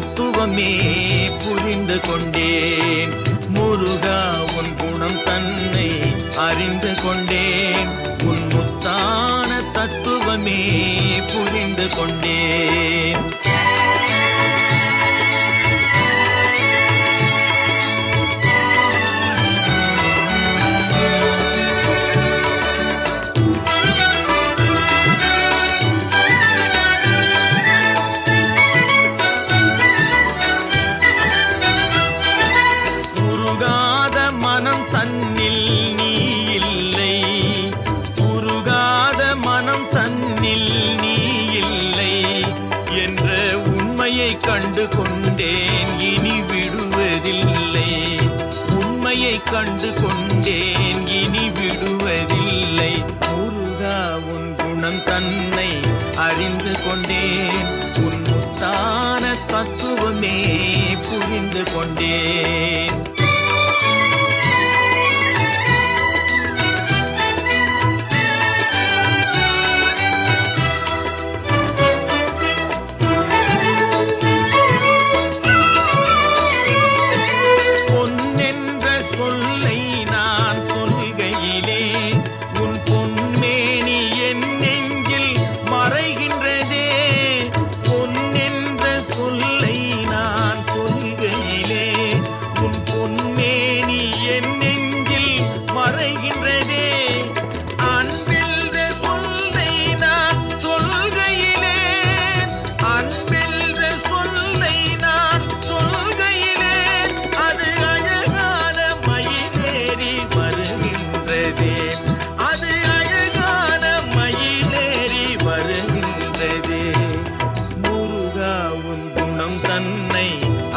தத்துவமே புரிந்து கொண்டேன். முருகா உன் குணம் தன்னை அறிந்து கொண்டேன். உன் முத்தான தத்துவமே புரிந்து கொண்டேன். தன்னில் நீ இல்லை, உருகாத மனம் தன்னில் நீ இல்லை என்ற உண்மையை கண்டு கொண்டேன், இனி விடுவதில்லை. உண்மையை கண்டு கொண்டேன், இனி விடுவதில்லை. முருகா உன் குணம் தன்னை அறிந்து கொண்டேன். உன் முத்தான தத்துவமே புரிந்து கொண்டேன்.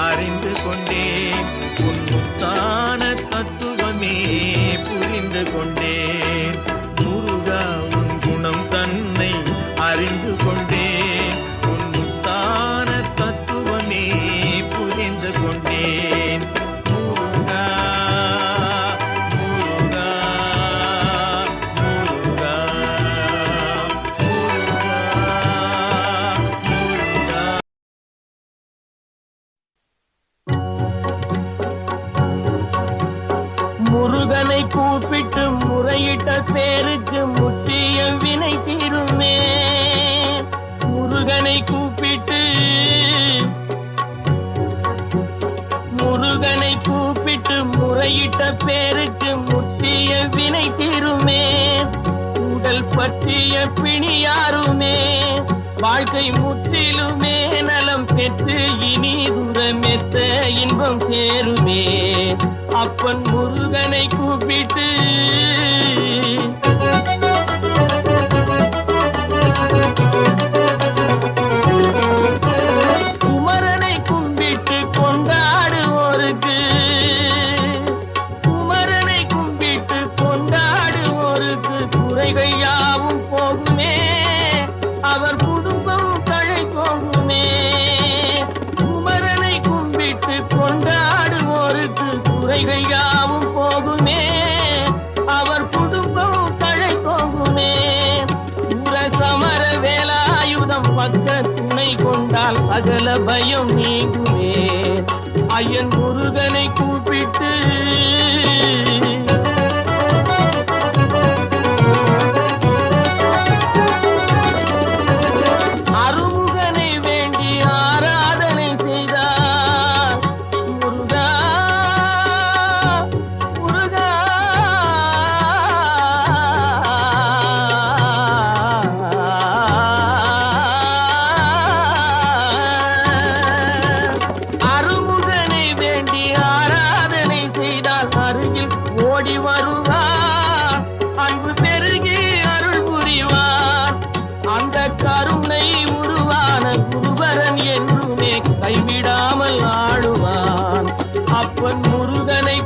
அறிந்து கொண்டேன். உன் முத்தான தத்துவமே புரிந்து கொண்டேன். முருகா உன் குணம் தன்னை அறிந்து கொண்டேன். உன் முத்தான தத்துவமே புரிந்து கொண்டேன். முருகா முருகா முருகா முருகா. முருகனை கூப்பிட்டு முறையிட்ட பேருக்கு முற்றிய வினை தீருமே. முருகனை கூப்பிட்டு முறையிட்ட பேருக்கு முற்றிய வினை தீருமே. உடல் பற்றிய பிணியாருமே வாழ்க்கை முற்றிலுமே நலம் பெற்று இனி தூரமெத்த இன்பம் சேருமே. அப்பன் முருகனை கூப்பிட்டு குமரனை கும்பிட்டு கொண்டாடுவோருக்கு, குமரனை கும்பிட்டு கொண்டாடுவோருக்கு குறைகள் யாவும் போகுமே. அவர் குடும்பம் தழை போகுமே. குமரனை கும்பிட்டு கொண்டாடுவோருக்கு குறைகள் யாவும் போகுமே. அவர் குடும்பம் தழை போகுமே. சூர சமர வேலாயுதம் பக்க துணை கொண்டால் சகல பயம் நீங்குமே. ஐயன் முருகனை கூப்பிட்டு அருமுகனை வேண்டி ஆராதனை செய்தார். முருகா முருகா அருமுகனை வேண்டி ஆராதனை செய்தால் அருகில் ஓடி வருவார். அன்பு பெருகி அருள் புரிவார். அந்த கருணை உருவான குருவரன் என்றுமே கைவிடாமல் ஆடுவான். அப்பன் முருகனை